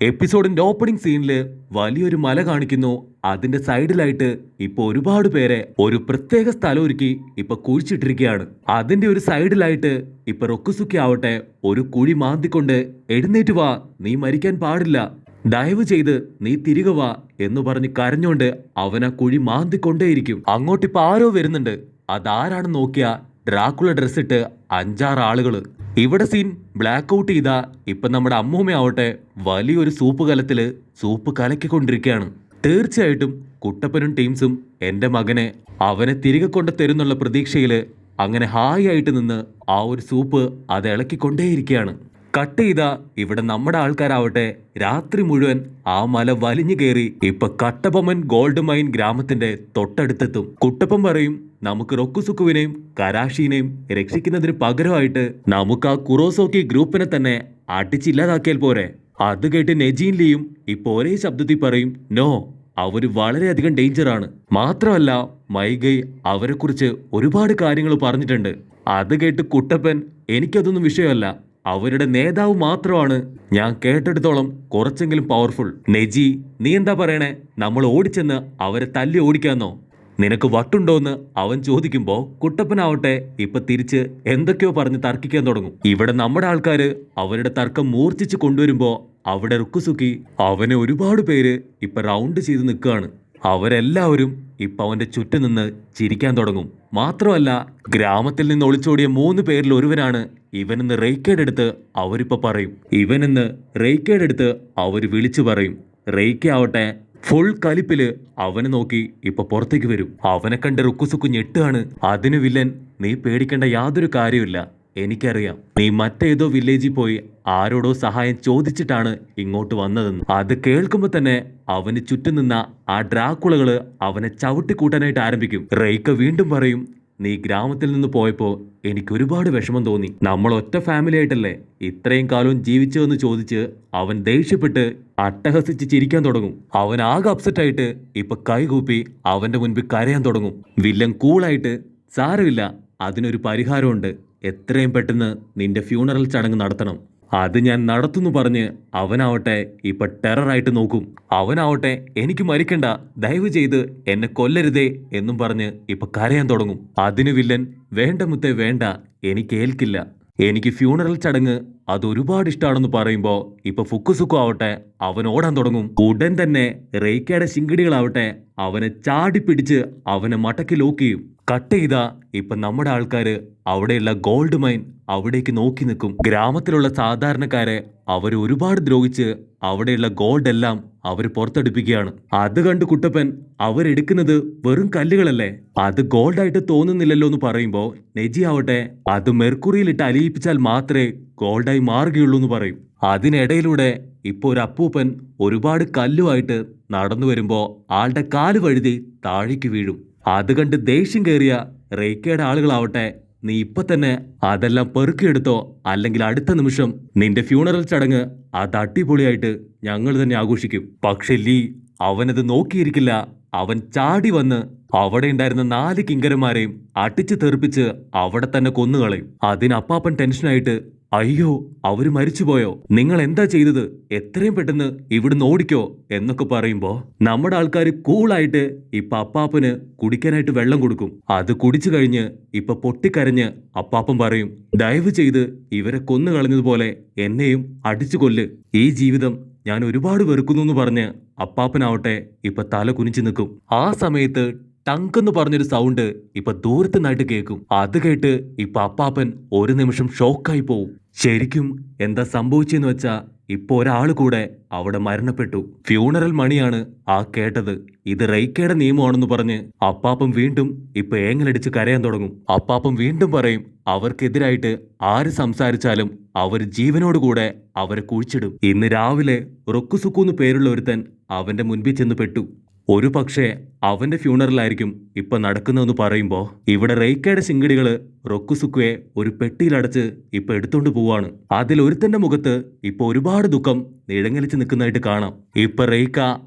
എപ്പിസോഡിന്റെ opening സീനില് വലിയൊരു മല കാണിക്കുന്നു. അതിന്റെ സൈഡിലായിട്ട് ഇപ്പൊ ഒരുപാട് പേരെ ഒരു പ്രത്യേക സ്ഥലം ഒരുക്കി ഇപ്പൊ കുഴിച്ചിട്ടിരിക്കുകയാണ്. അതിന്റെ ഒരു സൈഡിലായിട്ട് ഇപ്പൊ റൊക്കുസുക്കി ആവട്ടെ ഒരു കുഴി മാന്തിക്കൊണ്ട് എഴുന്നേറ്റ് വാ, നീ മരിക്കാൻ പാടില്ല, ദയവ് ചെയ്ത് നീ തിരികെ വാ എന്ന് പറഞ്ഞ് കരഞ്ഞോണ്ട് അവൻ ആ കുഴി മാന്തിക്കൊണ്ടേയിരിക്കും. അങ്ങോട്ടിപ്പോ ആരോ വരുന്നുണ്ട്. അതാരാണെന്ന് നോക്കിയാ ഡ്രാക്കുള ഡ്രസ്സിട്ട് 5-6 ആളുകള്. ഇവിടെ സീൻ ബ്ലാക്ക് ഔട്ട് ചെയ്താ ഇപ്പൊ നമ്മുടെ അമ്മൂമ്മയാവട്ടെ വലിയൊരു സൂപ്പ് കലത്തില് സൂപ്പ് കലക്കിക്കൊണ്ടിരിക്കുകയാണ്. തീർച്ചയായിട്ടും കുട്ടപ്പനും ടീംസും എന്റെ മകനെ അവനെ തിരികെ കൊണ്ട് തരുന്നുള്ള പ്രതീക്ഷയില് അങ്ങനെ ഹായ് ആയിട്ട് നിന്ന് ആ ഒരു സൂപ്പ് അത് ഇളക്കിക്കൊണ്ടേയിരിക്കുകയാണ്. കട്ട് ചെയ്താ ഇവിടെ നമ്മുടെ ആൾക്കാരാവട്ടെ രാത്രി മുഴുവൻ ആ മല വലിഞ്ഞു കയറി ഇപ്പൊ കട്ടബൊമ്മൻ ഗോൾഡ് മൈൻ ഗ്രാമത്തിന്റെ തൊട്ടടുത്തെത്തും. കുട്ടപ്പൻ പറയും, നമുക്ക് റൊക്കുസുക്കുവിനെയും കരാഷിനെയും രക്ഷിക്കുന്നതിന് പകരമായിട്ട് നമുക്ക് ആ കുറോസോക്കി ഗ്രൂപ്പിനെ തന്നെ അടിച്ചില്ലാതാക്കിയാൽ പോരെ. അത് കേട്ട് നെജീൻ ലിയും ഇപ്പൊ ഒരേ ശബ്ദത്തിൽ പറയും, നോ, അവര് വളരെയധികം ഡേഞ്ചറാണ്. മാത്രമല്ല മൈഗൈ അവരെക്കുറിച്ച് ഒരുപാട് കാര്യങ്ങൾ പറഞ്ഞിട്ടുണ്ട്. അത് കേട്ട് കുട്ടപ്പൻ, എനിക്കതൊന്നും വിഷയമല്ല, അവരുടെ നേതാവ് മാത്രമാണ് ഞാൻ കേട്ടെടുത്തോളം കുറച്ചെങ്കിലും പവർഫുൾ. നെജി, നീ എന്താ പറയണേ? നമ്മൾ ഓടിച്ചെന്ന് അവരെ തല്ലി ഓടിക്കാന്നോ? നിനക്ക് വട്ടുണ്ടോന്ന് അവൻ ചോദിക്കുമ്പോ കുട്ടപ്പനാവട്ടെ ഇപ്പൊ തിരിച്ച് എന്തൊക്കെയോ പറഞ്ഞ് തർക്കിക്കാൻ തുടങ്ങും. ഇവിടെ നമ്മുടെ ആൾക്കാര് അവരുടെ തർക്കം മൂർച്ഛിച്ച് കൊണ്ടുവരുമ്പോ അവിടെ റുക്കുസുക്കി അവനെ ഒരുപാട് പേര് ഇപ്പൊ റൗണ്ട് ചെയ്ത് നിൽക്കുകയാണ്. അവരെല്ലാവരും ഇപ്പൊ അവന്റെ ചുറ്റും നിന്ന് ചിരിക്കാൻ തുടങ്ങും. മാത്രമല്ല ഗ്രാമത്തിൽ നിന്ന് ഒളിച്ചോടിയ 3 പേരിൽ ഒരുവനാണ് ഇവനെന്ന് റെയ്ക്കേഡ് എടുത്ത് അവരിപ്പോ പറയും. ഇവനെന്ന് റെയ്ക്കേഡ് എടുത്ത് അവര് വിളിച്ചു പറയും. റെയ്ക്ക ആവട്ടെ ഫുൾ കലിപ്പില് അവനെ നോക്കി ഇപ്പൊ പുറത്തേക്ക് വരും. അവനെ കണ്ട് റുക്കുസുക്കു ഞെട്ടുകയാണ്. അതിന് വില്ലൻ, നീ പേടിക്കേണ്ട യാതൊരു കാര്യമില്ല, എനിക്കറിയാം നീ മറ്റേതോ വില്ലേജിൽ പോയി ആരോടോ സഹായം ചോദിച്ചിട്ടാണ് ഇങ്ങോട്ട് വന്നതെന്ന്. അത് കേൾക്കുമ്പോ തന്നെ അവന് ചുറ്റും നിന്ന ആ ഡ്രാക്കുളകള് അവനെ ചവിട്ടിക്കൂട്ടാനായിട്ട് ആരംഭിക്കും. റെയ്ക്ക വീണ്ടും പറയും, നീ ഗ്രാമത്തിൽ നിന്ന് പോയപ്പോ എനിക്ക് ഒരുപാട് വിഷമം തോന്നി. നമ്മൾ ഒറ്റ ഫാമിലി ആയിട്ടല്ലേ ഇത്രയും കാലവും ജീവിച്ചതെന്ന് ചോദിച്ച് അവൻ ദേഷ്യപ്പെട്ട് അട്ടഹസിച്ച് ചിരിക്കാൻ തുടങ്ങും. അവൻ ആകെ അപ്സെറ്റ് ആയിട്ട് ഇപ്പൊ കൈകൂപ്പി അവന്റെ മുൻപിൽ കരയാൻ തുടങ്ങും. വില്ലൻ കൂളായിട്ട്, സാരമില്ല, അതിനൊരു പരിഹാരമുണ്ട്, എത്രയും പെട്ടെന്ന് നിന്റെ ഫ്യൂണറൽ ചടങ്ങ് നടത്തണം, അത് ഞാൻ നടത്തുന്നു പറഞ്ഞ് അവനാവട്ടെ ഇപ്പൊ ടെററായിട്ട് നോക്കും. അവനാവട്ടെ എനിക്ക് മരിക്കണ്ട, ദയവ് ചെയ്ത് എന്നെ കൊല്ലരുതേ എന്നും പറഞ്ഞ് ഇപ്പൊ കരയാൻ തുടങ്ങും. അതിന് വില്ലൻ, വേണ്ട മുത്തേ വേണ്ട, എനിക്ക് ഏൽക്കില്ല, എനിക്ക് ഫ്യൂണറൽ ചടങ്ങ് അത് ഒരുപാട് ഇഷ്ടമാണെന്ന് പറയുമ്പോ ഇപ്പൊ ഫുക്കുസുക്കു ആവട്ടെ അവൻ ഓടാൻ തുടങ്ങും. ഉടൻ തന്നെ റെയ്ക്കയുടെ ശിങ്കിടികളാവട്ടെ അവനെ ചാടിപ്പിടിച്ച് അവനെ മടക്കി ലോക്ക് ചെയ്യും. കട്ട് ചെയ്താ ഇപ്പൊ നമ്മുടെ ആൾക്കാര് അവിടെയുള്ള ഗോൾഡ് മൈൻ അവിടേക്ക് നോക്കി നിൽക്കും. ഗ്രാമത്തിലുള്ള സാധാരണക്കാരെ അവർ ഒരുപാട് ദ്രോഹിച്ച് അവിടെയുള്ള ഗോൾഡ് എല്ലാം അവർ പുറത്തെടുപ്പിക്കുകയാണ്. അത് കണ്ട് കുട്ടപ്പൻ, അവരെടുക്കുന്നത് വെറും കല്ലുകളല്ലേ, അത് ഗോൾഡായിട്ട് തോന്നുന്നില്ലല്ലോ എന്ന് പറയുമ്പോ നെജി ആവട്ടെ അത് മെർക്കുറിയിലിട്ട് അലിയിപ്പിച്ചാൽ മാത്രമേ ഗോൾഡായി മാറുകയുള്ളൂ എന്ന് പറയും. അതിനിടയിലൂടെ ഇപ്പൊ ഒരു അപ്പൂപ്പൻ ഒരുപാട് കല്ലുമായിട്ട് നടന്നു വരുമ്പോ ആളുടെ കാല് വഴുതി താഴേക്ക് വീഴും. അത് കണ്ട് ദേഷ്യം കയറിയ റെയ്ക്കയുടെ ആളുകളാവട്ടെ, നീ ഇപ്പൊ തന്നെ അതെല്ലാം പെറുക്കിയെടുത്തോ, അല്ലെങ്കിൽ അടുത്ത നിമിഷം നിന്റെ ഫ്യൂണറൽ ചടങ്ങ് അത് അടിപൊളിയായിട്ട് ഞങ്ങൾ തന്നെ ആഘോഷിക്കും. പക്ഷെ ലീ അവനത് നോക്കിയിരിക്കില്ല. അവൻ ചാടി വന്ന് അവിടെ ഉണ്ടായിരുന്ന 4 കിങ്കരന്മാരെയും അടിച്ചു തെറിപ്പിച്ച് അവിടെ തന്നെ കൊന്നുകളയും. അതിന് അപ്പാപ്പൻ ടെൻഷനായിട്ട്, അയ്യോ അവര് മരിച്ചുപോയോ, നിങ്ങൾ എന്താ ചെയ്തത്, എത്രയും പെട്ടെന്ന് ഇവിടുന്ന് ഓടിക്കോ എന്നൊക്കെ പറയുമ്പോ നമ്മുടെ ആൾക്കാർ കൂളായിട്ട് ഇപ്പൊ അപ്പാപ്പന് കുടിക്കാനായിട്ട് വെള്ളം കൊടുക്കും. അത് കുടിച്ചു കഴിഞ്ഞ് ഇപ്പൊ പൊട്ടിക്കരഞ്ഞ് അപ്പാപ്പൻ പറയും, ദയവ് ചെയ്ത് ഇവരെ കൊന്നു കളഞ്ഞതുപോലെ എന്നെയും അടിച്ചു കൊല്ല്, ഈ ജീവിതം ഞാൻ ഒരുപാട് വെറുക്കുന്നു എന്ന് പറഞ്ഞ് അപ്പാപ്പനാവട്ടെ ഇപ്പൊ തല കുനിച്ചു നിൽക്കും. ആ സമയത്ത് ടങ്ക് എന്ന് പറഞ്ഞൊരു സൗണ്ട് ഇപ്പൊ ദൂരത്ത് നിന്നായിട്ട് കേൾക്കും. അത് കേട്ട് ഇപ്പൊ അപ്പാപ്പൻ ഒരു നിമിഷം ഷോക്കായി പോവും. ശരിക്കും എന്താ സംഭവിച്ചെന്ന് വെച്ചാ ഇപ്പൊ ഒരാള് കൂടെ അവിടെ മരണപ്പെട്ടു. ഫ്യൂണറൽ മണിയാണ് ആ കേട്ടത്. ഇത് റെയ്ക്കയുടെ നിയമമാണെന്ന് പറഞ്ഞ് അപ്പാപ്പൻ വീണ്ടും ഇപ്പൊ ഏങ്ങലടിച്ച് കരയാൻ തുടങ്ങും. അപ്പാപ്പൻ വീണ്ടും പറയും, അവർക്കെതിരായിട്ട് ആര് സംസാരിച്ചാലും അവർ ജീവനോടുകൂടെ അവരെ കുഴിച്ചിടും. ഇന്ന് രാവിലെ റൊക്കുസുക്കൂന്ന് പേരുള്ള ഒരുത്തൻ അവന്റെ മുൻപിൽ ചെന്ന് പെട്ടു. ഒരു പക്ഷേ അവന്റെ ഫ്യൂണറലായിരിക്കും ഇപ്പൊ നടക്കുന്നതെന്ന് പറയുമ്പോ ഇവിടെ റെയ്ക്കയുടെ ശിങ്കിടികള് റൊക്കുസുക്കുയെ ഒരു പെട്ടിയിലടച്ച് ഇപ്പൊ എടുത്തോണ്ട് പോവാണ്. അതിലൊരുത്തന്റെ മുഖത്ത് ഇപ്പൊ ഒരുപാട് ദുഃഖം നിഴങ്ങലിച്ച് നിൽക്കുന്നതായിട്ട് കാണാം. ഇപ്പൊ റെയ്ക്ക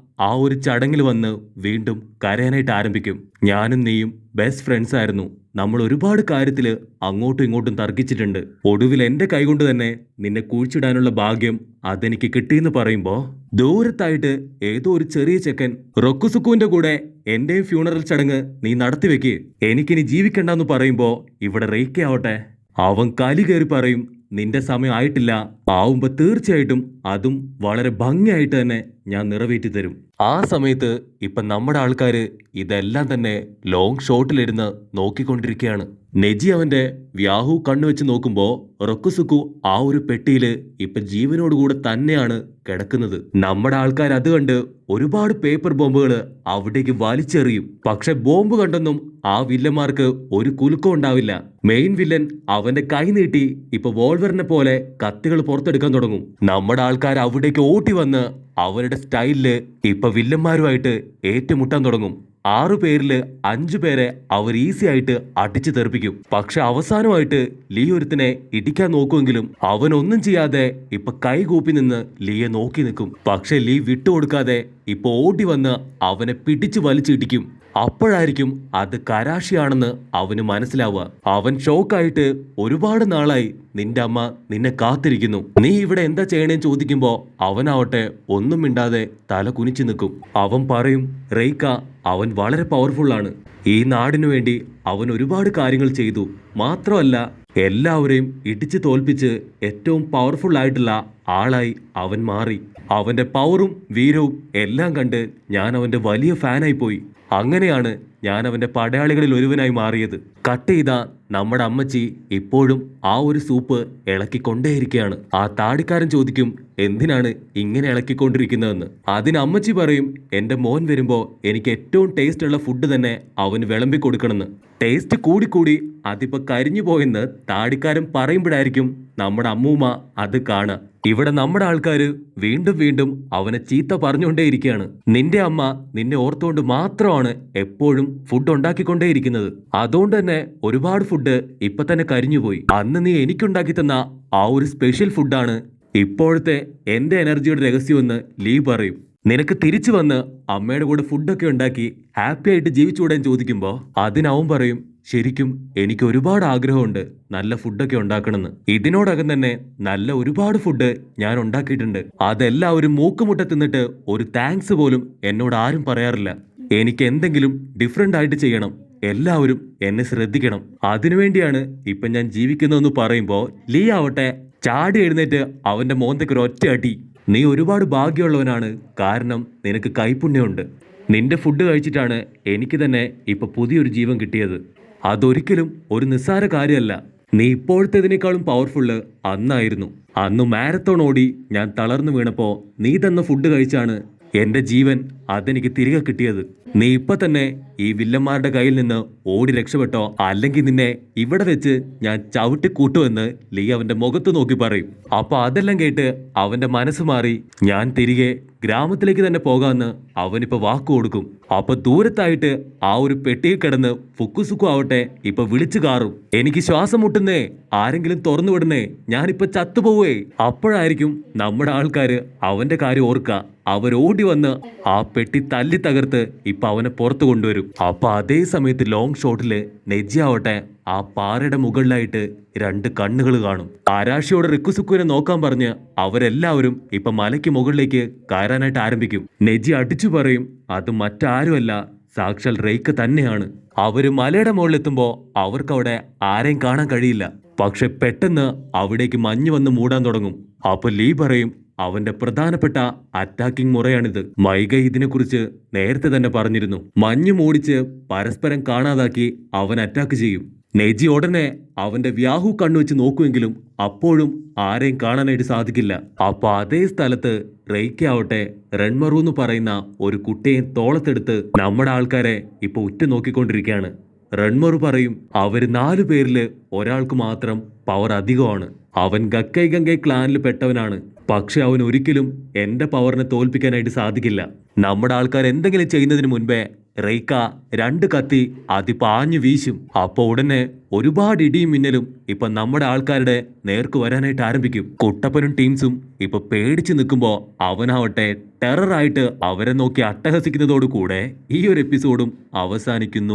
ആ ഒരു ചടങ്ങിൽ വന്ന് വീണ്ടും കരയാനായിട്ട് ആരംഭിക്കും. ഞാനും നീയും ബെസ്റ്റ് ഫ്രണ്ട്സ് ആയിരുന്നു, നമ്മൾ ഒരുപാട് കാര്യത്തില് അങ്ങോട്ടും ഇങ്ങോട്ടും തർക്കിച്ചിട്ടുണ്ട്. ഒടുവിൽ എന്റെ കൈകൊണ്ട് തന്നെ നിന്നെ കുഴിച്ചിടാനുള്ള ഭാഗ്യം അതെനിക്ക് കിട്ടിയെന്ന് പറയുമ്പോ ദൂരത്തായിട്ട് ഏതോ ഒരു ചെറിയ ചെക്കൻ റൊക്കുസുക്കുവിന്റെ കൂടെ എന്റെയും ഫ്യൂണറൽ ചടങ്ങ് നീ നടത്തിവെക്ക്, എനിക്കിനി ജീവിക്കണ്ടെന്ന് പറയുമ്പോ ഇവിടെ റെയ്ക്കാവട്ടെ അവൻ കലി കയറി പറയും, നിന്റെ സമയം ആയിട്ടില്ല, ആവുമ്പോ തീർച്ചയായിട്ടും അതും വളരെ ഭംഗിയായിട്ട് തന്നെ ഞാൻ നിറവേറ്റി തരും. ആ സമയത്ത് ഇപ്പൊ നമ്മുടെ ആൾക്കാര് ഇതെല്ലാം തന്നെ ലോങ് ഷോട്ടിലിരുന്ന് നോക്കിക്കൊണ്ടിരിക്കുകയാണ്. നെജി അവന്റെ വ്യാഹു കണ്ണുവെച്ച് നോക്കുമ്പോ റൊക്കുസുക്കു ആ ഒരു പെട്ടിയില് ഇപ്പൊ ജീവനോടുകൂടെ തന്നെയാണ് കിടക്കുന്നത്. നമ്മുടെ ആൾക്കാർ അത് കണ്ട് ഒരുപാട് പേപ്പർ ബോംബുകള് അവിടേക്ക് വലിച്ചെറിയും. പക്ഷെ ബോംബ് കണ്ടൊന്നും ആ വില്ലന്മാർക്ക് ഒരു കുലുക്കം ഉണ്ടാവില്ല. മെയിൻ വില്ലൻ അവന്റെ കൈ നീട്ടി ഇപ്പൊ വോൾവറിനെ പോലെ കത്തികൾ പുറത്തെടുക്കാൻ തുടങ്ങും. നമ്മുടെ ആൾക്കാർ അവിടേക്ക് ഓട്ടി വന്ന് അവരുടെ സ്റ്റൈലില് ഇപ്പൊ വില്ലന്മാരുമായിട്ട് ഏറ്റുമുട്ടാൻ തുടങ്ങും. 6 പേരില് 5 പേരെ അവർ ഈസി ആയിട്ട് അടിച്ചു തെറിപ്പിക്കും. പക്ഷെ അവസാനമായിട്ട് ലീ ഒരുത്തിനെ ഇടിക്കാൻ നോക്കുമെങ്കിലും അവനൊന്നും ചെയ്യാതെ ഇപ്പൊ കൈകൂപ്പി നിന്ന് ലീയെ നോക്കി നിൽക്കും. പക്ഷെ ലീ വിട്ടുകൊടുക്കാതെ ഇപ്പൊ ഓടി വന്ന് അവനെ പിടിച്ചു വലിച്ചിടിക്കും. അപ്പോഴായിരിക്കും അത് കരാഷിയാണെന്ന് അവന് മനസ്സിലാവുക. അവൻ ഷോക്കായിട്ട് ഒരുപാട് നാളായി നിന്റെ അമ്മ നിന്നെ കാത്തിരിക്കുന്നു, നീ ഇവിടെ എന്താ ചെയ്യണേന്ന് ചോദിക്കുമ്പോ അവനാവട്ടെ ഒന്നും മിണ്ടാതെ തല കുനിച്ചു നിൽക്കും. അവൻ പറയും, റെയ്ക്ക അവൻ വളരെ പവർഫുള്ളാണ്, ഈ നാടിനു വേണ്ടി അവൻ ഒരുപാട് കാര്യങ്ങൾ ചെയ്തു, മാത്രമല്ല എല്ലാവരെയും ഇടിച്ചു തോൽപ്പിച്ച് ഏറ്റവും പവർഫുൾ ആയിട്ടുള്ള ആളായി അവൻ മാറി. അവന്റെ പവറും വീരവും എല്ലാം കണ്ട് ഞാൻ അവന്റെ വലിയ ഫാനായി പോയി. അങ്ങനെയാണ് ഞാൻ അവന്റെ പടയാളികളിൽ ഒരുവനായി മാറിയത്. കട്ട് ചെയ്ത നമ്മുടെ അമ്മച്ചി ഇപ്പോഴും ആ ഒരു സൂപ്പ് ഇളക്കിക്കൊണ്ടേയിരിക്കുകയാണ്. ആ താടിക്കാരൻ ചോദിക്കും, എന്തിനാണ് ഇങ്ങനെ ഇളക്കിക്കൊണ്ടിരിക്കുന്നതെന്ന്. അതിന് അമ്മച്ചി പറയും, എന്റെ മോൻ വരുമ്പോ എനിക്ക് ഏറ്റവും ടേസ്റ്റ് ഉള്ള ഫുഡ് തന്നെ അവന് വിളമ്പി കൊടുക്കണമെന്ന്. ടേസ്റ്റ് കൂടിക്കൂടി അതിപ്പോ കരിഞ്ഞു പോയെന്ന് താടിക്കാരൻ പറയുമ്പോഴായിരിക്കും നമ്മുടെ അമ്മൂമ്മ അത് കാണുക. ഇവിടെ നമ്മുടെ ആൾക്കാര് വീണ്ടും വീണ്ടും അവനെ ചീത്ത പറഞ്ഞുകൊണ്ടേയിരിക്കുകയാണ്. നിന്റെ അമ്മ നിന്നെ ഓർത്തുകൊണ്ട് മാത്രമാണ് എപ്പോഴും ഫുഡ് ഉണ്ടാക്കിക്കൊണ്ടേയിരിക്കുന്നത്, അതുകൊണ്ട് തന്നെ ഒരുപാട് ഫുഡ് ഇപ്പൊ തന്നെ കരിഞ്ഞുപോയി. അന്ന് നീ എനിക്കുണ്ടാക്കി തന്ന ആ ഒരു സ്പെഷ്യൽ ഫുഡാണ് ഇപ്പോഴത്തെ എന്റെ എനർജിയുടെ രഹസ്യമെന്ന് ലീ പറയും. നിനക്ക് തിരിച്ചു വന്ന് അമ്മയുടെ കൂടെ ഫുഡൊക്കെ ഉണ്ടാക്കി ഹാപ്പി ആയിട്ട് ജീവിച്ചുകൂടാൻ ചോദിക്കുമ്പോ അതിനവൻ പറയും, ശരിക്കും എനിക്ക് ഒരുപാട് ആഗ്രഹമുണ്ട് നല്ല ഫുഡൊക്കെ ഉണ്ടാക്കണമെന്ന്. ഇതിനോടകം തന്നെ നല്ല ഒരുപാട് ഫുഡ് ഞാൻ ഉണ്ടാക്കിയിട്ടുണ്ട്. അതെല്ലാവരും മൂക്കുമുട്ട തിന്നിട്ട് ഒരു താങ്ക്സ് പോലും എന്നോട് ആരും പറയാറില്ല. എനിക്ക് എന്തെങ്കിലും ഡിഫറെന്റ് ആയിട്ട് ചെയ്യണം, എല്ലാവരും എന്നെ ശ്രദ്ധിക്കണം, അതിനുവേണ്ടിയാണ് ഇപ്പൊ ഞാൻ ജീവിക്കുന്നതെന്ന് പറയുമ്പോ ലീ ആവട്ടെ ചാടി എഴുന്നേറ്റ് അവന്റെ മോന്തയ്ക്ക് ഒരു ഒറ്റ അടി. നീ ഒരുപാട് ഭാഗ്യമുള്ളവനാണ്, കാരണം നിനക്ക് കൈപുണ്യമുണ്ട്. നിന്റെ ഫുഡ് കഴിച്ചിട്ടാണ് എനിക്ക് തന്നെ ഇപ്പൊ പുതിയൊരു ജീവൻ കിട്ടിയത്. അതൊരിക്കലും ഒരു നിസ്സാര കാര്യമല്ല. നീ ഇപ്പോഴത്തേതിനേക്കാളും പവർഫുള്ള് അന്നായിരുന്നു. അന്ന് മാരത്തോൺ ഓടി ഞാൻ തളർന്നു വീണപ്പോ നീ തന്ന ഫുഡ് കഴിച്ചാണ് എന്റെ ജീവൻ അതെനിക്ക് തിരികെ കിട്ടിയത്. നീ ഇപ്പൊ തന്നെ ഈ വില്ലന്മാരുടെ കയ്യിൽ നിന്ന് ഓടി രക്ഷപ്പെട്ടോ, അല്ലെങ്കിൽ നിന്നെ ഇവിടെ വെച്ച് ഞാൻ ചവിട്ടിക്കൂട്ടുമെന്ന് ലീ അവന്റെ മുഖത്ത് നോക്കി പറയും. അപ്പൊ അതെല്ലാം കേട്ട് അവന്റെ മനസ്സ് മാറി ഞാൻ തിരികെ ഗ്രാമത്തിലേക്ക് തന്നെ പോകാമെന്ന് അവനിപ്പോ വാക്കു കൊടുക്കും. അപ്പൊ ദൂരത്തായിട്ട് ആ ഒരു പെട്ടിയിൽ കിടന്ന് ഫുക്കുസുക്കു ആവട്ടെ ഇപ്പൊ വിളിച്ചു കാറും, എനിക്ക് ശ്വാസം മുട്ടുന്നേ, ആരെങ്കിലും തുറന്നു വിടണേ, ഞാനിപ്പോ ചത്തുപോവേ. അപ്പോഴായിരിക്കും നമ്മുടെ ആൾക്കാര് അവന്റെ കാര്യം ഓർക്കുക. അവരോടി വന്ന് ആ പെട്ടി തല്ലി തകർത്ത് ഇപ്പൊ അവനെ പുറത്തു കൊണ്ടുവരും. അപ്പൊ അതേ സമയത്ത് ലോങ് ഷോട്ടില് നെജി ആവട്ടെ ആ പാറയുടെ മുകളിലായിട്ട് 2 കണ്ണുകൾ കാണും. ആരാഷിയോട് റിക്കുസുക്കുവിനെ നോക്കാൻ പറഞ്ഞ് അവരെല്ലാവരും ഇപ്പൊ മലയ്ക്ക് മുകളിലേക്ക് കയറാനായിട്ട് ആരംഭിക്കും. നെജി അടിച്ചു പറയും, അത് മറ്റാരുമല്ല, സാക്ഷാൽ റെയ്ക്ക് തന്നെയാണ്. അവര് മലയുടെ മുകളിലെത്തുമ്പോ അവർക്കവിടെ ആരെയും കാണാൻ കഴിയില്ല. പക്ഷെ പെട്ടെന്ന് അവിടേക്ക് മഞ്ഞ് വന്ന് മൂടാൻ തുടങ്ങും. അപ്പൊ ലീ പറയും, അവന്റെ പ്രധാനപ്പെട്ട അറ്റാക്കിംഗ് മുറയാണിത്. മൈഗ ഇതിനെക്കുറിച്ച് നേരത്തെ തന്നെ പറഞ്ഞിരുന്നു. മഞ്ഞ് മൂടിച്ച് പരസ്പരം കാണാതാക്കി അവൻ അറ്റാക്ക് ചെയ്യും. നെജി ഉടനെ അവന്റെ വ്യാഹു കണ്ണുവെച്ച് നോക്കുമെങ്കിലും അപ്പോഴും ആരെയും കാണാനായിട്ട് സാധിക്കില്ല. അപ്പൊ അതേ സ്ഥലത്ത് റെയ്ക്കാവട്ടെ റൺമറു എന്ന് പറയുന്ന ഒരു കുട്ടിയെ തോളത്തെടുത്ത് നമ്മുടെ ആൾക്കാരെ ഇപ്പൊ ഉറ്റുനോക്കിക്കൊണ്ടിരിക്കുകയാണ്. റൺമറു പറയും, അവര് 4 പേരില് ഒരാൾക്ക് മാത്രം പവർ അധികമാണ്. അവൻ ഗക്കൈ ഗംഗൈ ക്ലാനിൽ പെട്ടവനാണ്. പക്ഷെ അവൻ ഒരിക്കലും എന്റെ പവറിനെ തോൽപ്പിക്കാനായിട്ട് സാധിക്കില്ല. നമ്മുടെ ആൾക്കാർ എന്തെങ്കിലും ചെയ്യുന്നതിന് മുൻപേ റെയ്ക്ക 2 കത്തി അതിപാഞ്ഞു വീശും. അപ്പൊ ഉടനെ ഒരുപാട് ഇടിയും മിന്നലും ഇപ്പൊ നമ്മുടെ ആൾക്കാരുടെ നേർക്ക് വരാനായിട്ട് ആരംഭിക്കും. കുട്ടപ്പനും ടീംസും ഇപ്പൊ പേടിച്ചു നിൽക്കുമ്പോ അവനാവട്ടെ ടെററായിട്ട് അവരെ നോക്കി അട്ടഹസിക്കുന്നതോടുകൂടെ ഈ ഒരു എപ്പിസോഡും അവസാനിക്കുന്നു.